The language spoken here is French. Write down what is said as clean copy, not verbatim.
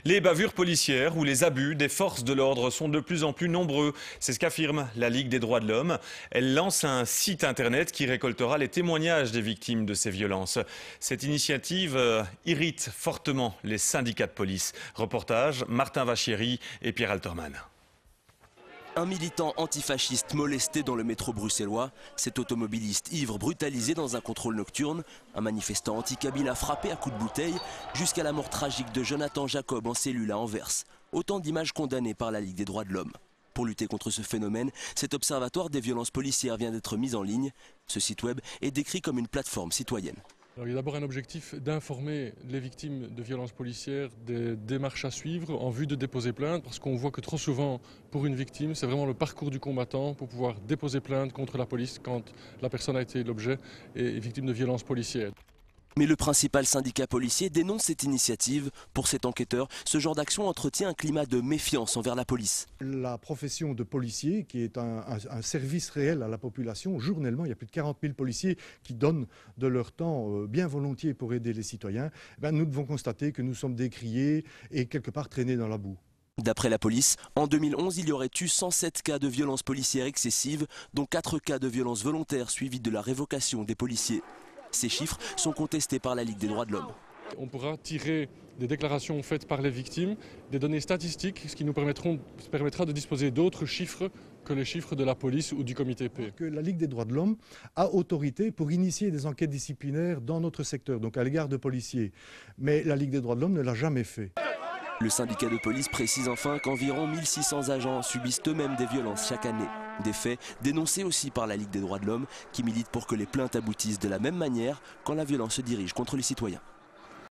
Les bavures policières ou les abus des forces de l'ordre sont de plus en plus nombreux. C'est ce qu'affirme la Ligue des droits de l'homme. Elle lance un site internet qui récoltera les témoignages des victimes de ces violences. Cette initiative irrite fortement les syndicats de police. Reportage Martin Vachieri et Pierre Alterman. Un militant antifasciste molesté dans le métro bruxellois, cet automobiliste ivre brutalisé dans un contrôle nocturne, un manifestant anti-Kabila frappé à coups de bouteille, jusqu'à la mort tragique de Jonathan Jacob en cellule à Anvers. Autant d'images condamnées par la Ligue des droits de l'homme. Pour lutter contre ce phénomène, cet observatoire des violences policières vient d'être mis en ligne. Ce site web est décrit comme une plateforme citoyenne. Alors, il y a d'abord un objectif d'informer les victimes de violences policières des démarches à suivre en vue de déposer plainte, parce qu'on voit que trop souvent, pour une victime, c'est vraiment le parcours du combattant pour pouvoir déposer plainte contre la police quand la personne a été l'objet et est victime de violences policières. Mais le principal syndicat policier dénonce cette initiative. Pour cet enquêteur, ce genre d'action entretient un climat de méfiance envers la police. La profession de policier, qui est un service réel à la population, journellement, il y a plus de 40 000 policiers qui donnent de leur temps bien volontiers pour aider les citoyens. Nous devons constater que nous sommes décriés et quelque part traînés dans la boue. D'après la police, en 2011, il y aurait eu 107 cas de violences policières excessives, dont 4 cas de violences volontaires suivis de la révocation des policiers. Ces chiffres sont contestés par la Ligue des droits de l'homme. On pourra tirer des déclarations faites par les victimes, des données statistiques, ce qui nous permettra de disposer d'autres chiffres que les chiffres de la police ou du comité P. Que la Ligue des droits de l'homme a autorité pour initier des enquêtes disciplinaires dans notre secteur, donc à l'égard de policiers. Mais la Ligue des droits de l'homme ne l'a jamais fait. Le syndicat de police précise enfin qu'environ 1600 agents subissent eux-mêmes des violences chaque année. Des faits dénoncés aussi par la Ligue des droits de l'homme qui milite pour que les plaintes aboutissent de la même manière quand la violence se dirige contre les citoyens.